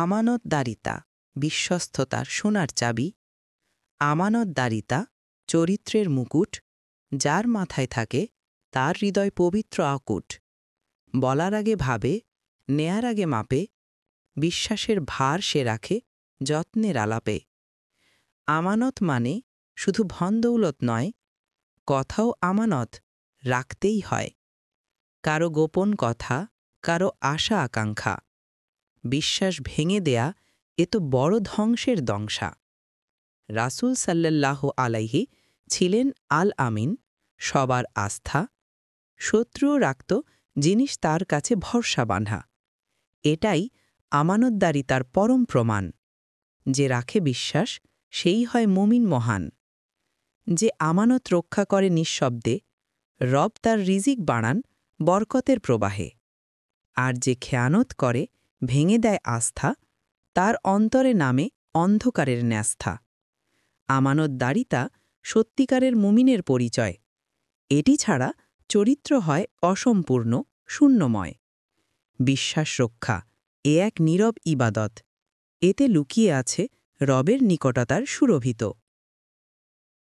আমানতদারিতা বিশ্বস্ততার সোনার চাবি। আমানতদারিতা চরিত্রের মুকুট, যার মাথায় থাকে তার হৃদয় পবিত্র আকুট। বলার আগে ভাবে, নেয়ার আগে মাপে, বিশ্বাসের ভার সে রাখে যত্নের আলাপে। আমানত মানে শুধু ধনদৌলত নয়, কথাও আমানত রাখতেই হয়। কারো গোপন কথা, কারো আশা আকাঙ্ক্ষা, বিশ্বাস ভেঙে দেয়া এ তো বড় ধ্বংসের দংশা। রাসূল সাল্লাল্লাহু আলাইহি ছিলেন আল আমিন, সবার আস্থা। শত্রুও রাখত জিনিস তার কাছে ভরসা বাঁধা। এটাই আমানতদারিতার পরম প্রমাণ। যে রাখে বিশ্বাস, সেই হয় মুমিন মহান। যে আমানত রক্ষা করে নিঃশব্দে, রব তার রিজিক বাড়ান বরকতের প্রবাহে। আর যে খেয়ানত করে, ভেঙে দেয় আস্থা, তার অন্তরে নামে অন্ধকারের ন্যস্তা। আমানতদারিতা সত্যিকারের মুমিনের পরিচয়। এটি ছাড়া চরিত্র হয় অসম্পূর্ণ, শূন্যময়। বিশ্বাস রক্ষা এ এক নীরব ইবাদত। এতে লুকিয়ে আছে রবের নিকটতার সুরভিত।